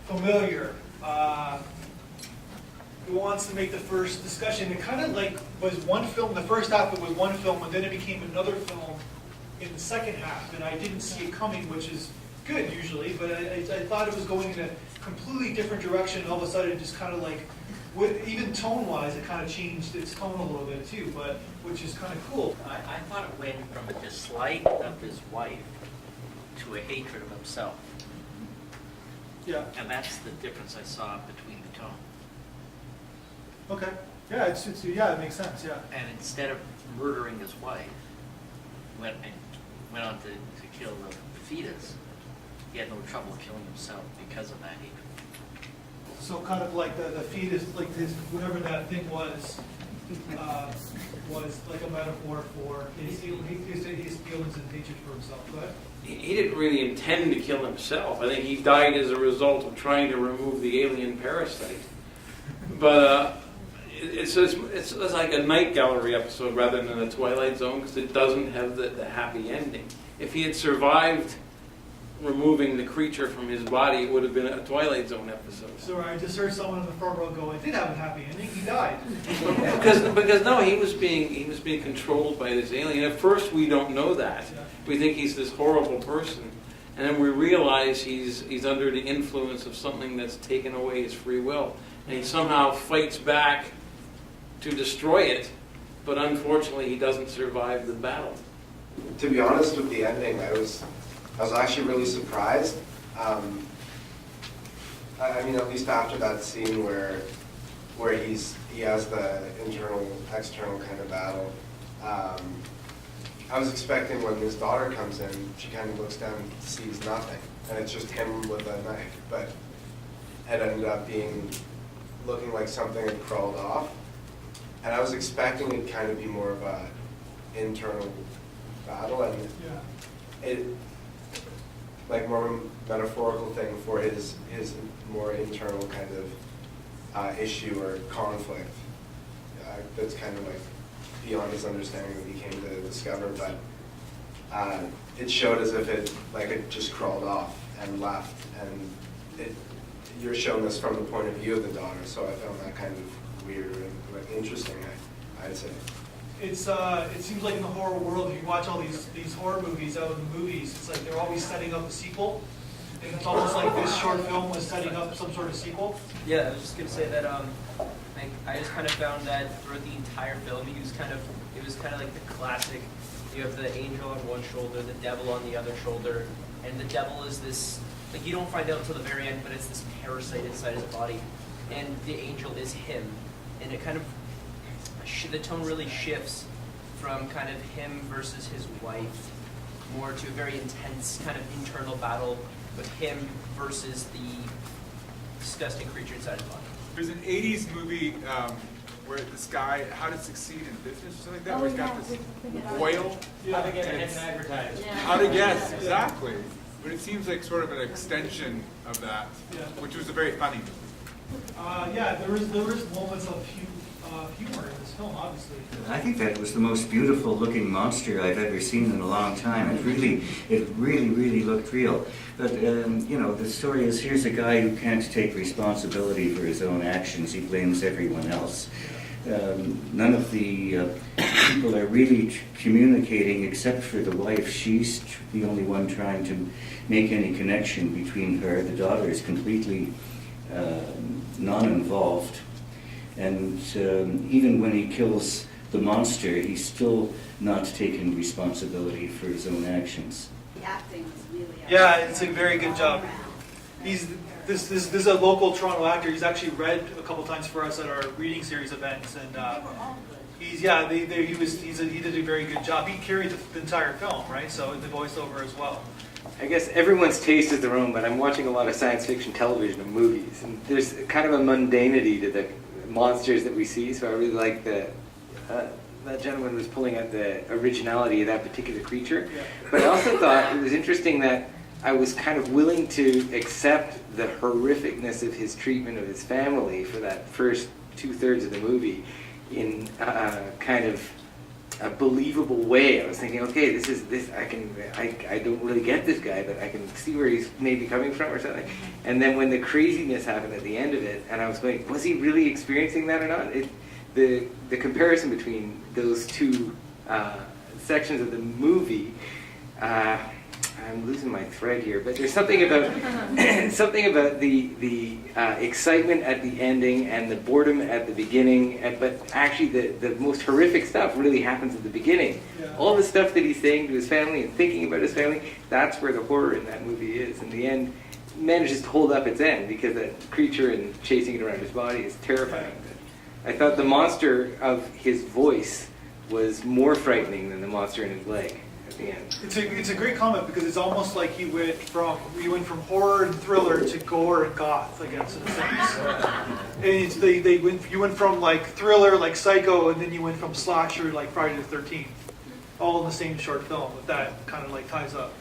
familiar. Who wants to make the first discussion? It kind of like was one film, the first half it was one film, and then it became another film in the second half, and I didn't see it coming, which is good usually, but I thought it was going in a completely different direction, and all of a sudden it just kind of like, even tone-wise, it kind of changed its tone a little bit too, but which is kind of cool. I thought it went from a dislike of his wife to a hatred of himself. Yeah. And that's the difference I saw between the tone. Okay. Yeah, it makes sense. Yeah. And instead of murdering his wife, went on to kill the fetus. He had no trouble killing himself because of that hatred. So kind of like the fetus, like this, whatever that thing was like a metaphor for his feelings and hatred for himself. Go ahead. He didn't really intend to kill himself. I think he died as a result of trying to remove the alien parasite. But it's like a Night Gallery episode rather than a Twilight Zone, because it doesn't have the happy ending. If he had survived removing the creature from his body, it would have been a Twilight Zone episode. So I just heard someone in the front row go, "It did have a happy ending. He died." because no, he was being controlled by this alien. At first, we don't know that. Yeah. We think he's this horrible person, and then we realize he's under the influence of something that's taken away his free will, and he somehow fights back to destroy it, but unfortunately, he doesn't survive the battle. To be honest with the ending, I was actually really surprised. I mean, at least after that scene where he has the internal, external kind of battle, I was expecting when his daughter comes in, she kind of looks down and sees nothing, and it's just him with a knife. But it ended up looking like something had crawled off, and I was expecting it kind of be more of a internal battle, and it like more metaphorical thing for his more internal kind of issue or conflict that's kind of like beyond his understanding that he came to discover, but it showed as if it just crawled off and left, and you're shown this from the point of view of the daughter, so I found that kind of weird and like interesting, I'd say. It seems like in the horror world, if you watch all these horror movies out in the movies, it's like they're always setting up a sequel. And it's almost like this short film was setting up some sort of sequel. Yeah, I was just gonna say that I just kind of found that throughout the entire film, it was kind of like the classic. You have the angel on one shoulder, the devil on the other shoulder, and the devil is this, like, you don't find out until the very end, but it's this parasite inside his body, and the angel is him, and it kind of the tone really shifts from kind of him versus his wife more to a very intense kind of internal battle with him versus the disgusting creature inside his body. There's an 80s movie where this guy, How to Succeed in Business or something like that, where he's got this oil. How to get ahead and advertise. How to guess, exactly. But it seems like sort of an extension of that, which was a very funny movie. Yeah, there is moments of humor in this film, obviously. I think that it was the most beautiful looking monster I've ever seen in a long time. It really looked real. But, the story is, here's a guy who can't take responsibility for his own actions. He blames everyone else. None of the people are really communicating except for the wife. She's the only one trying to make any connection between her. The daughter is completely non-involved. And even when he kills the monster, he's still not taking responsibility for his own actions. The acting was really It's a very good job. This is a local Toronto actor. He's actually read a couple times for us at our reading series events, and he did a very good job. He carried the entire film, right? So the voiceover as well. I guess everyone's taste is their own, but I'm watching a lot of science fiction television and movies, and there's kind of a mundanity to the monsters that we see, so I really like that gentleman was pulling out the originality of that particular creature. Yeah. But I also thought it was interesting that I was kind of willing to accept the horrificness of his treatment of his family for that first 2/3 of the movie in kind of a believable way. I was thinking, okay, I don't really get this guy, but I can see where he's maybe coming from or something. And then when the craziness happened at the end of it, and I was going, was he really experiencing that or not? The comparison between those two sections of the movie, I'm losing my thread here, but there's something about the excitement at the ending and the boredom at the beginning, but actually the most horrific stuff really happens at the beginning. Yeah. All the stuff that he's saying to his family and thinking about his family, that's where the horror in that movie is. In the end, manages to hold up its end because that creature and chasing it around his body is terrifying. But I thought the monster of his voice was more frightening than the monster in his leg. The end. It's a great comment because it's almost like you went from horror and thriller to gore and goth, I guess, in a sense. And you went from like thriller like Psycho, and then you went from slasher like Friday the 13th, all in the same short film. If that kind of like ties up.